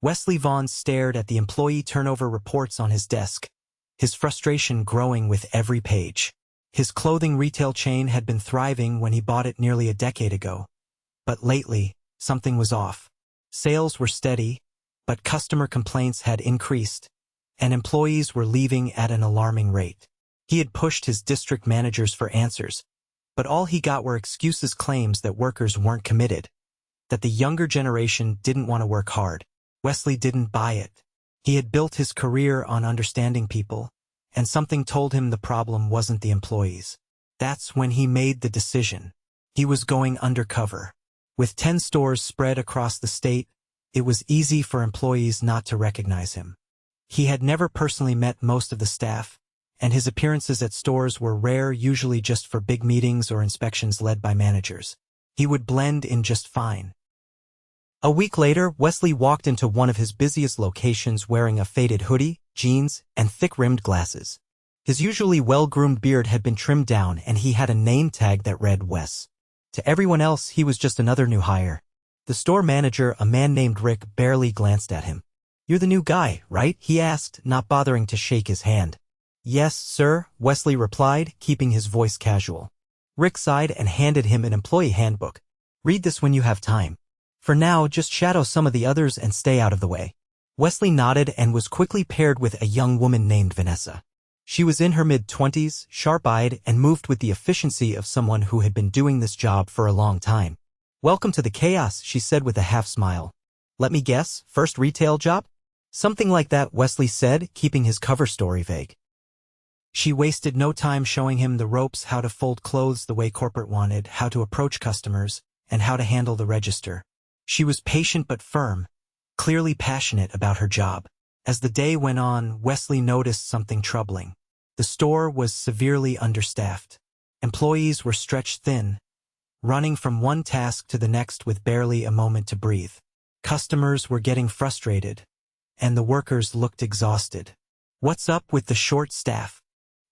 Wesley Vaughn stared at the employee turnover reports on his desk, his frustration growing with every page. His clothing retail chain had been thriving when he bought it nearly a decade ago. But lately, something was off. Sales were steady, but customer complaints had increased, and employees were leaving at an alarming rate. He had pushed his district managers for answers, but all he got were excuses, claims that workers weren't committed, that the younger generation didn't want to work hard. Wesley didn't buy it. He had built his career on understanding people, and something told him the problem wasn't the employees. That's when he made the decision. He was going undercover. With 10 stores spread across the state, it was easy for employees not to recognize him. He had never personally met most of the staff, and his appearances at stores were rare, usually just for big meetings or inspections led by managers. He would blend in just fine. A week later, Wesley walked into one of his busiest locations wearing a faded hoodie, jeans, and thick-rimmed glasses. His usually well-groomed beard had been trimmed down, and he had a name tag that read Wes. To everyone else, he was just another new hire. The store manager, a man named Rick, barely glanced at him. "You're the new guy, right?" he asked, not bothering to shake his hand. "Yes, sir," Wesley replied, keeping his voice casual. Rick sighed and handed him an employee handbook. "Read this when you have time. For now, just shadow some of the others and stay out of the way." Wesley nodded and was quickly paired with a young woman named Vanessa. She was in her mid-20s, sharp-eyed, and moved with the efficiency of someone who had been doing this job for a long time. "Welcome to the chaos," she said with a half-smile. "Let me guess, first retail job?" "Something like that," Wesley said, keeping his cover story vague. She wasted no time showing him the ropes: how to fold clothes the way corporate wanted, how to approach customers, and how to handle the register. She was patient but firm, clearly passionate about her job. As the day went on, Wesley noticed something troubling. The store was severely understaffed. Employees were stretched thin, running from one task to the next with barely a moment to breathe. Customers were getting frustrated, and the workers looked exhausted. "What's up with the short staff?"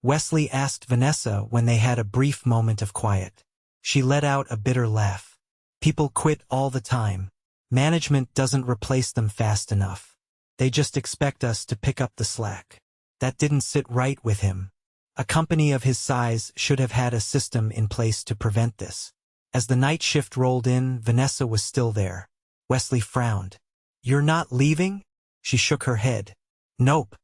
Wesley asked Vanessa when they had a brief moment of quiet. She let out a bitter laugh. "People quit all the time. Management doesn't replace them fast enough. They just expect us to pick up the slack." That didn't sit right with him. A company of his size should have had a system in place to prevent this. As the night shift rolled in, Vanessa was still there. Wesley frowned. "You're not leaving?" She shook her head. "Nope.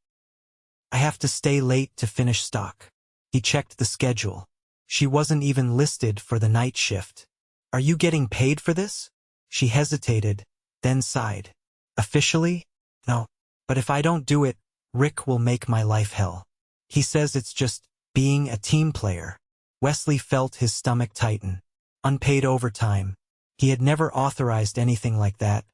I have to stay late to finish stock." He checked the schedule. She wasn't even listed for the night shift. "Are you getting paid for this?" She hesitated, then sighed. "Officially? No. But if I don't do it, Rick will make my life hell. He says it's just being a team player." Wesley felt his stomach tighten. Unpaid overtime. He had never authorized anything like that,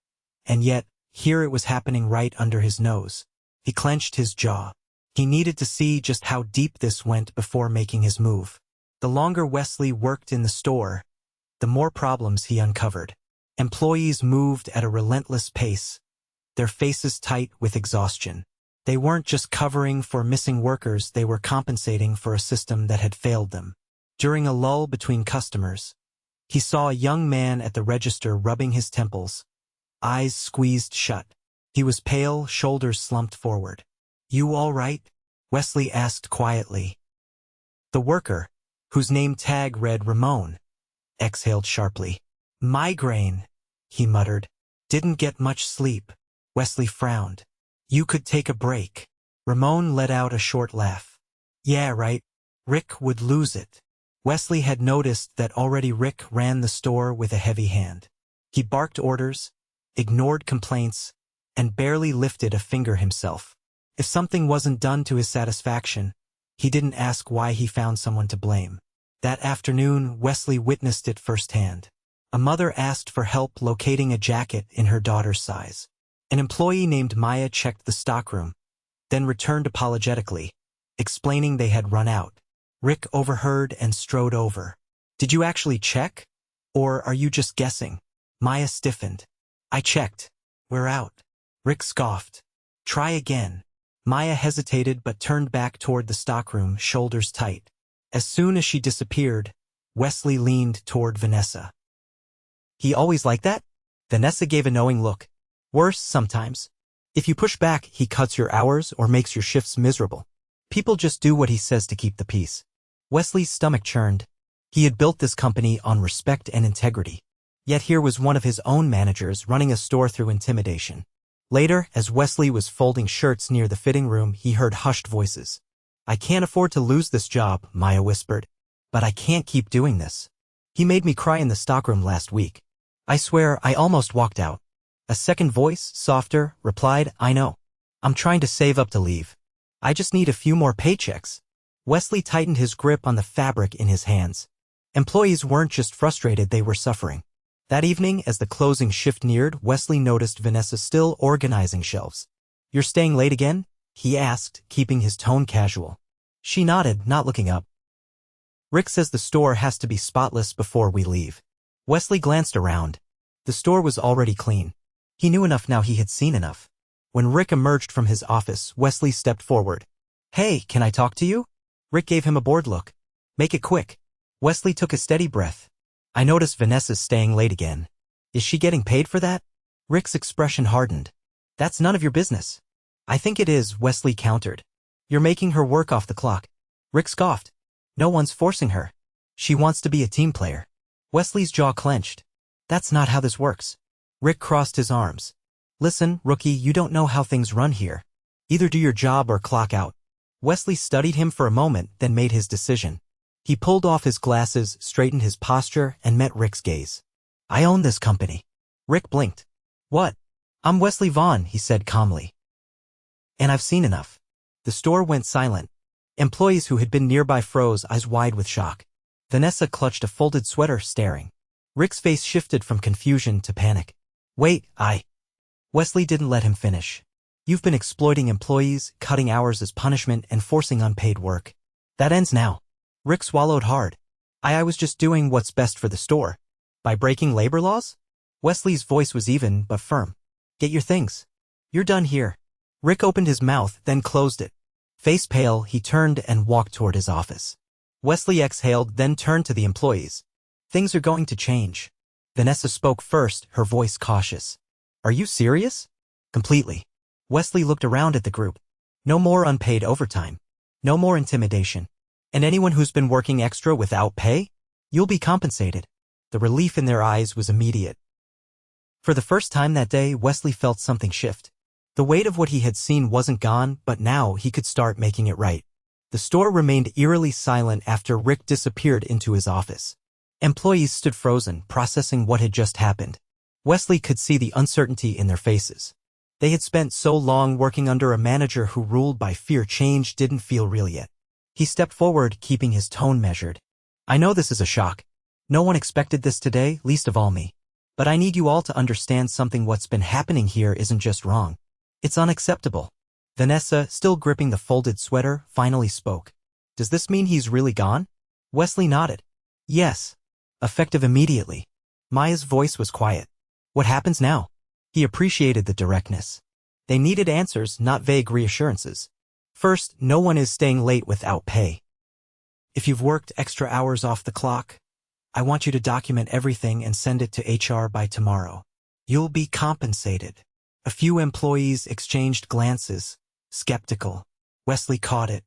and yet, here it was happening right under his nose. He clenched his jaw. He needed to see just how deep this went before making his move. The longer Wesley worked in the store, the more problems he uncovered. Employees moved at a relentless pace, their faces tight with exhaustion. They weren't just covering for missing workers, they were compensating for a system that had failed them. During a lull between customers, he saw a young man at the register rubbing his temples, eyes squeezed shut. He was pale, shoulders slumped forward. "You all right?" Wesley asked quietly. The worker, whose name tag read Ramon, exhaled sharply. "Migraine," he muttered. "Didn't get much sleep." Wesley frowned. "You could take a break." Ramon let out a short laugh. "Yeah, right. Rick would lose it." Wesley had noticed that already Rick ran the store with a heavy hand. He barked orders, ignored complaints, and barely lifted a finger himself. If something wasn't done to his satisfaction, he didn't ask why. He found someone to blame. That afternoon, Wesley witnessed it firsthand. A mother asked for help locating a jacket in her daughter's size. An employee named Maya checked the stockroom, then returned apologetically, explaining they had run out. Rick overheard and strode over. "Did you actually check? Or are you just guessing?" Maya stiffened. "I checked. We're out." Rick scoffed. "Try again." Maya hesitated but turned back toward the stockroom, shoulders tight. As soon as she disappeared, Wesley leaned toward Vanessa. "He always like that?" Vanessa gave a knowing look. "Worse sometimes." If you push back, he cuts your hours or makes your shifts miserable. People just do what he says to keep the peace. Wesley's stomach churned. He had built this company on respect and integrity. Yet here was one of his own managers running a store through intimidation. Later, as Wesley was folding shirts near the fitting room, he heard hushed voices. "I can't afford to lose this job," Maya whispered. "But I can't keep doing this. He made me cry in the stockroom last week. I swear I almost walked out." A second voice, softer, replied, "I know. I'm trying to save up to leave. I just need a few more paychecks." Wesley tightened his grip on the fabric in his hands. Employees weren't just frustrated, they were suffering. That evening, as the closing shift neared, Wesley noticed Vanessa still organizing shelves. "You're staying late again?" he asked, keeping his tone casual. She nodded, not looking up. "Rick says the store has to be spotless before we leave." Wesley glanced around. The store was already clean. He knew enough now, he had seen enough. When Rick emerged from his office, Wesley stepped forward. "Hey, can I talk to you?" Rick gave him a bored look. "Make it quick." Wesley took a steady breath. "I noticed Vanessa's staying late again. Is she getting paid for that?" Rick's expression hardened. "That's none of your business." "I think it is," Wesley countered. "You're making her work off the clock." Rick scoffed. "No one's forcing her. She wants to be a team player." Wesley's jaw clenched. "That's not how this works." Rick crossed his arms. "Listen, rookie, you don't know how things run here. Either do your job or clock out." Wesley studied him for a moment, then made his decision. He pulled off his glasses, straightened his posture, and met Rick's gaze. "I own this company." Rick blinked. "What?" "I'm Wesley Vaughn," he said calmly. "And I've seen enough." The store went silent. Employees who had been nearby froze, eyes wide with shock. Vanessa clutched a folded sweater, staring. Rick's face shifted from confusion to panic. "Wait, Wesley didn't let him finish. "You've been exploiting employees, cutting hours as punishment, and forcing unpaid work. That ends now." Rick swallowed hard. I was just doing what's best for the store." "By breaking labor laws?" Wesley's voice was even, but firm. "Get your things. You're done here." Rick opened his mouth, then closed it. Face pale, he turned and walked toward his office. Wesley exhaled, then turned to the employees. "Things are going to change." Vanessa spoke first, her voice cautious. "Are you serious?" "Completely." Wesley looked around at the group. "No more unpaid overtime. No more intimidation. And anyone who's been working extra without pay? You'll be compensated." The relief in their eyes was immediate. For the first time that day, Wesley felt something shift. The weight of what he had seen wasn't gone, but now he could start making it right. The store remained eerily silent after Rick disappeared into his office. Employees stood frozen, processing what had just happened. Wesley could see the uncertainty in their faces. They had spent so long working under a manager who ruled by fear. Change didn't feel real yet. He stepped forward, keeping his tone measured. "I know this is a shock. No one expected this today, least of all me. But I need you all to understand something. What's been happening here isn't just wrong. It's unacceptable." Vanessa, still gripping the folded sweater, finally spoke. "Does this mean he's really gone?" Wesley nodded. "Yes. Effective immediately." Maya's voice was quiet. "What happens now?" He appreciated the directness. They needed answers, not vague reassurances. "First, no one is staying late without pay. If you've worked extra hours off the clock, I want you to document everything and send it to HR by tomorrow. You'll be compensated." A few employees exchanged glances, skeptical. Wesley caught it.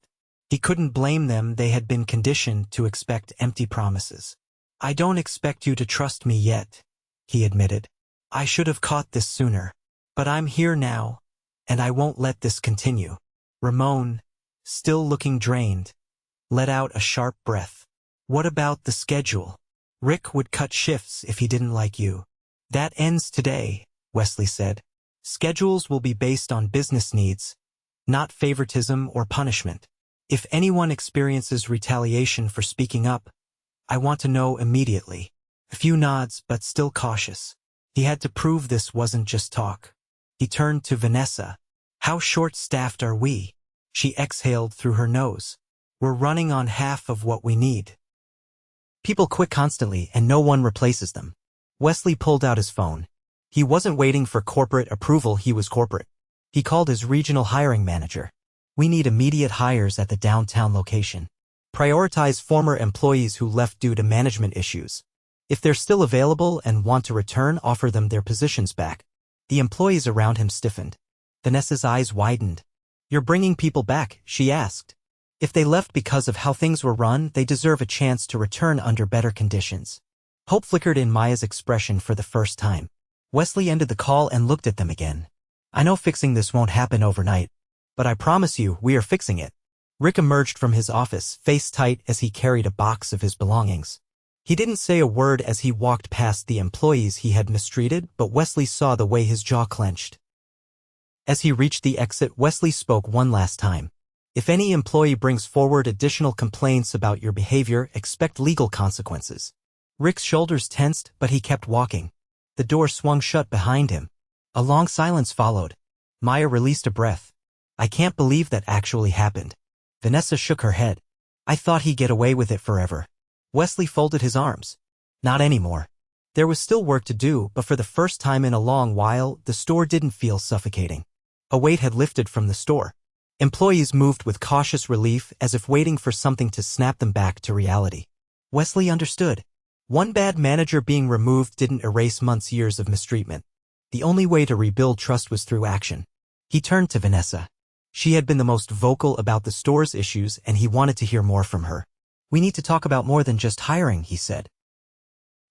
He couldn't blame them, they had been conditioned to expect empty promises. "I don't expect you to trust me yet," he admitted. "I should have caught this sooner. But I'm here now, and I won't let this continue." Ramon, still looking drained, let out a sharp breath. "What about the schedule? Rick would cut shifts if he didn't like you." "That ends today," Wesley said. "Schedules will be based on business needs, not favoritism or punishment. If anyone experiences retaliation for speaking up, I want to know immediately." A few nods, but still cautious. He had to prove this wasn't just talk. He turned to Vanessa. "How short-staffed are we?" She exhaled through her nose. "We're running on half of what we need. People quit constantly and no one replaces them." Wesley pulled out his phone. He wasn't waiting for corporate approval, he was corporate. He called his regional hiring manager. "We need immediate hires at the downtown location. Prioritize former employees who left due to management issues. If they're still available and want to return, offer them their positions back." The employees around him stiffened. Vanessa's eyes widened. "You're bringing people back?" she asked. "If they left because of how things were run, they deserve a chance to return under better conditions." Hope flickered in Maya's expression for the first time. Wesley ended the call and looked at them again. "I know fixing this won't happen overnight, but I promise you we are fixing it." Rick emerged from his office, face tight as he carried a box of his belongings. He didn't say a word as he walked past the employees he had mistreated, but Wesley saw the way his jaw clenched. As he reached the exit, Wesley spoke one last time. "If any employee brings forward additional complaints about your behavior, expect legal consequences." Rick's shoulders tensed, but he kept walking. The door swung shut behind him. A long silence followed. Maya released a breath. "I can't believe that actually happened." Vanessa shook her head. "I thought he'd get away with it forever." Wesley folded his arms. "Not anymore." There was still work to do, but for the first time in a long while, the store didn't feel suffocating. A weight had lifted from the store. Employees moved with cautious relief as if waiting for something to snap them back to reality. Wesley understood. One bad manager being removed didn't erase years of mistreatment. The only way to rebuild trust was through action. He turned to Vanessa. She had been the most vocal about the store's issues, and he wanted to hear more from her. "We need to talk about more than just hiring," he said.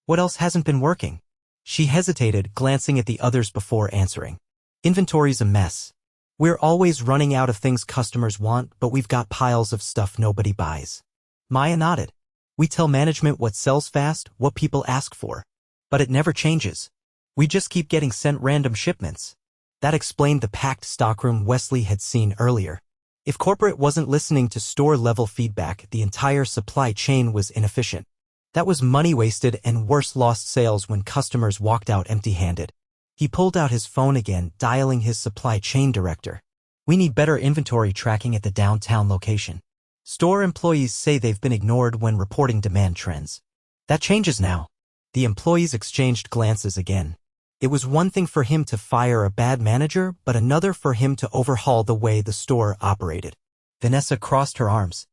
"What else hasn't been working?" She hesitated, glancing at the others before answering. "Inventory's a mess. We're always running out of things customers want, but we've got piles of stuff nobody buys." Maya nodded. "We tell management what sells fast, what people ask for. But it never changes. We just keep getting sent random shipments." That explained the packed stockroom Wesley had seen earlier. If corporate wasn't listening to store-level feedback, the entire supply chain was inefficient. That was money wasted and worse, lost sales when customers walked out empty-handed. He pulled out his phone again, dialing his supply chain director. "We need better inventory tracking at the downtown location. Store employees say they've been ignored when reporting demand trends." "That changes now." The employees exchanged glances again. It was one thing for him to fire a bad manager, but another for him to overhaul the way the store operated. Vanessa crossed her arms.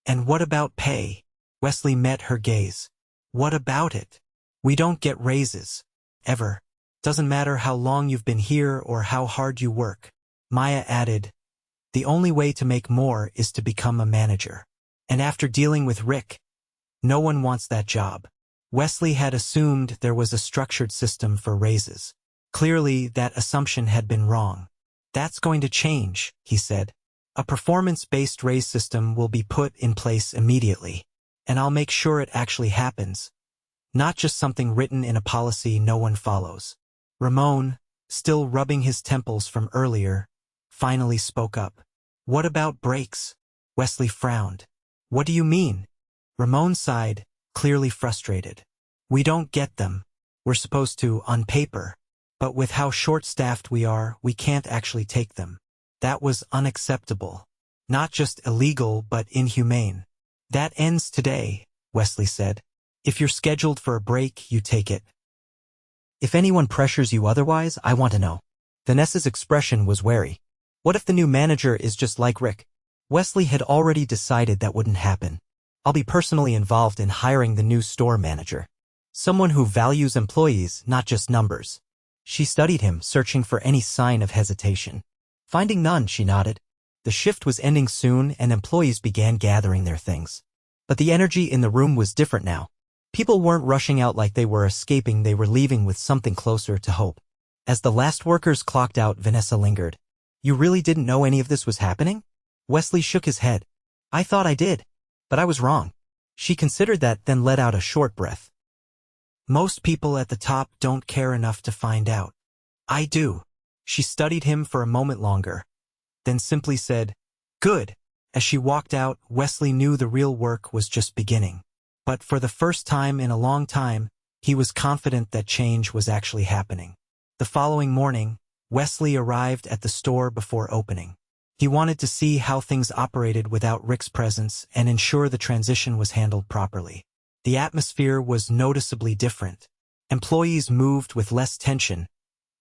"And what about pay?" Wesley met her gaze. "What about it? We don't get raises. Ever. Doesn't matter how long you've been here or how hard you work." Maya added, "The only way to make more is to become a manager. And after dealing with Rick, no one wants that job." Wesley had assumed there was a structured system for raises. Clearly, that assumption had been wrong. "That's going to change," he said. "A performance-based raise system will be put in place immediately. And I'll make sure it actually happens. Not just something written in a policy no one follows." Ramon, still rubbing his temples from earlier, finally spoke up. "What about breaks?" Wesley frowned. "What do you mean?" Ramon sighed, clearly frustrated. "We don't get them. We're supposed to on paper. But with how short-staffed we are, we can't actually take them." That was unacceptable. Not just illegal, but inhumane. "That ends today," Wesley said. "If you're scheduled for a break, you take it. If anyone pressures you otherwise, I want to know." Vanessa's expression was wary. What if the new manager is just like Rick? Wesley had already decided that wouldn't happen. "I'll be personally involved in hiring the new store manager. Someone who values employees, not just numbers." She studied him, searching for any sign of hesitation. Finding none, she nodded. The shift was ending soon, and employees began gathering their things. But the energy in the room was different now. People weren't rushing out like they were escaping, they were leaving with something closer to hope. As the last workers clocked out, Vanessa lingered. "You really didn't know any of this was happening?" Wesley shook his head. "I thought I did. But I was wrong." She considered that, then let out a short breath. "Most people at the top don't care enough to find out. I do." She studied him for a moment longer, then simply said, "Good." As she walked out, Wesley knew the real work was just beginning. But for the first time in a long time, he was confident that change was actually happening. The following morning, Wesley arrived at the store before opening. He wanted to see how things operated without Rick's presence and ensure the transition was handled properly. The atmosphere was noticeably different. Employees moved with less tension,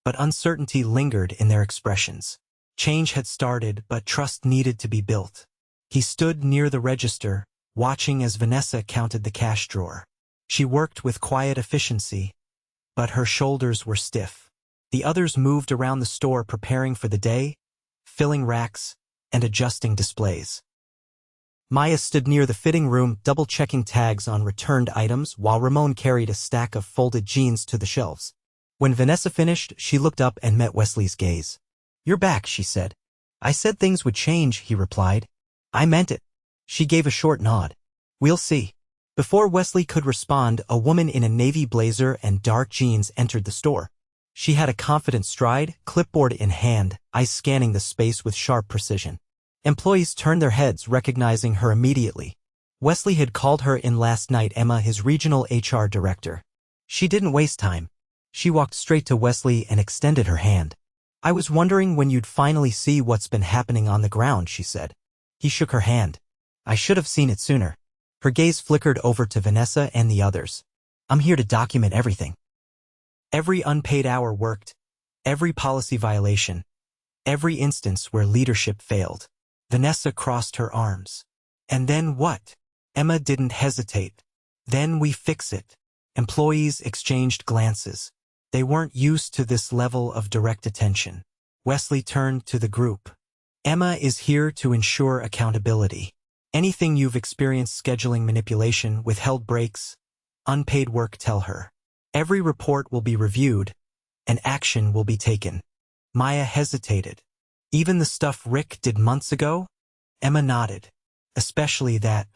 but uncertainty lingered in their expressions. Change had started, but trust needed to be built. He stood near the register, watching as Vanessa counted the cash drawer. She worked with quiet efficiency, but her shoulders were stiff. The others moved around the store preparing for the day, filling racks and adjusting displays. Maya stood near the fitting room, double-checking tags on returned items while Ramon carried a stack of folded jeans to the shelves. When Vanessa finished, she looked up and met Wesley's gaze. "You're back," she said. "I said things would change," he replied. "I meant it." She gave a short nod. "We'll see." Before Wesley could respond, a woman in a navy blazer and dark jeans entered the store. She had a confident stride, clipboard in hand, eyes scanning the space with sharp precision. Employees turned their heads, recognizing her immediately. Wesley had called her in last night, Emma, his regional HR director. She didn't waste time. She walked straight to Wesley and extended her hand. "I was wondering when you'd finally see what's been happening on the ground," she said. He shook her hand. "I should have seen it sooner." Her gaze flickered over to Vanessa and the others. "I'm here to document everything. Every unpaid hour worked, every policy violation, every instance where leadership failed." Vanessa crossed her arms. "And then what?" Emma didn't hesitate. "Then we fix it." Employees exchanged glances. They weren't used to this level of direct attention. Wesley turned to the group. "Emma is here to ensure accountability. Anything you've experienced, scheduling manipulation, withheld breaks, unpaid work, tell her. Every report will be reviewed, and action will be taken." Maya hesitated. "Even the stuff Rick did months ago?" Emma nodded. "Especially that.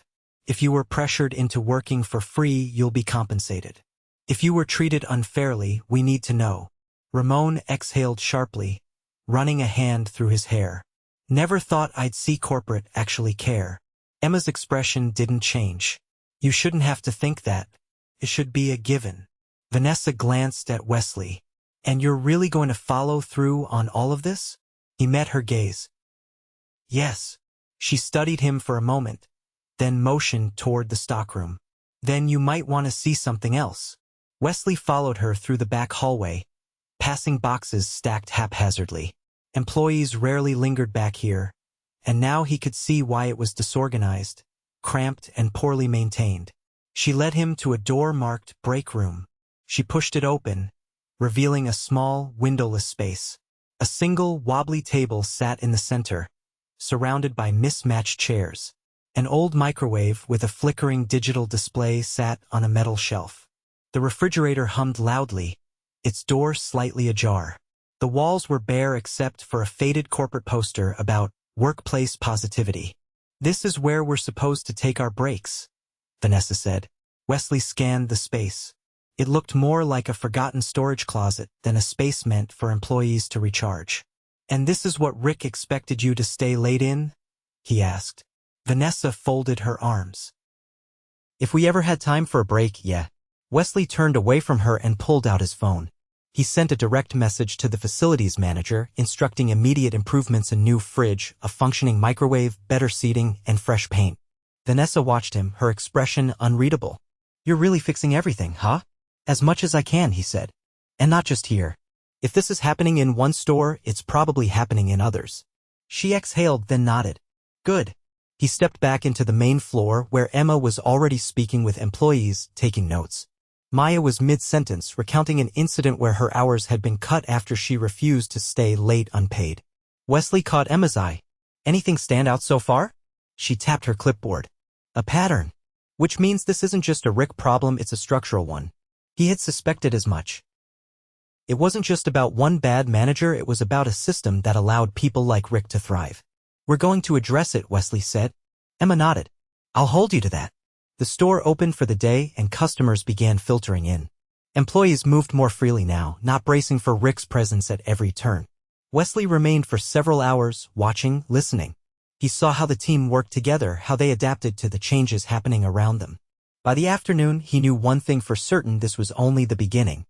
If you were pressured into working for free, you'll be compensated. If you were treated unfairly, we need to know." Ramon exhaled sharply, running a hand through his hair. "Never thought I'd see corporate actually care." Emma's expression didn't change. "You shouldn't have to think that. It should be a given." Vanessa glanced at Wesley. "And you're really going to follow through on all of this?" He met her gaze. "Yes." She studied him for a moment, then motioned toward the stockroom. "Then you might want to see something else." Wesley followed her through the back hallway, passing boxes stacked haphazardly. Employees rarely lingered back here, and now he could see why it was disorganized, cramped, and poorly maintained. She led him to a door marked break room. She pushed it open, revealing a small, windowless space. A single, wobbly table sat in the center, surrounded by mismatched chairs. An old microwave with a flickering digital display sat on a metal shelf. The refrigerator hummed loudly, its door slightly ajar. The walls were bare except for a faded corporate poster about workplace positivity. "This is where we're supposed to take our breaks," Vanessa said. Wesley scanned the space. It looked more like a forgotten storage closet than a space meant for employees to recharge. "And this is what Rick expected you to stay late in?" he asked. Vanessa folded her arms. "If we ever had time for a break, yeah." Wesley turned away from her and pulled out his phone. He sent a direct message to the facilities manager, instructing immediate improvements: a new fridge, a functioning microwave, better seating, and fresh paint. Vanessa watched him, her expression unreadable. "You're really fixing everything, huh?" "As much as I can," he said. "And not just here. If this is happening in one store, it's probably happening in others." She exhaled, then nodded. "Good." He stepped back into the main floor where Emma was already speaking with employees, taking notes. Maya was mid-sentence, recounting an incident where her hours had been cut after she refused to stay late unpaid. Wesley caught Emma's eye. "Anything stand out so far?" She tapped her clipboard. "A pattern. Which means this isn't just a Rick problem, it's a structural one." He had suspected as much. It wasn't just about one bad manager, it was about a system that allowed people like Rick to thrive. "We're going to address it," Wesley said. Emma nodded. "I'll hold you to that." The store opened for the day and customers began filtering in. Employees moved more freely now, not bracing for Rick's presence at every turn. Wesley remained for several hours, watching, listening. He saw how the team worked together, how they adapted to the changes happening around them. By the afternoon, he knew one thing for certain: this was only the beginning.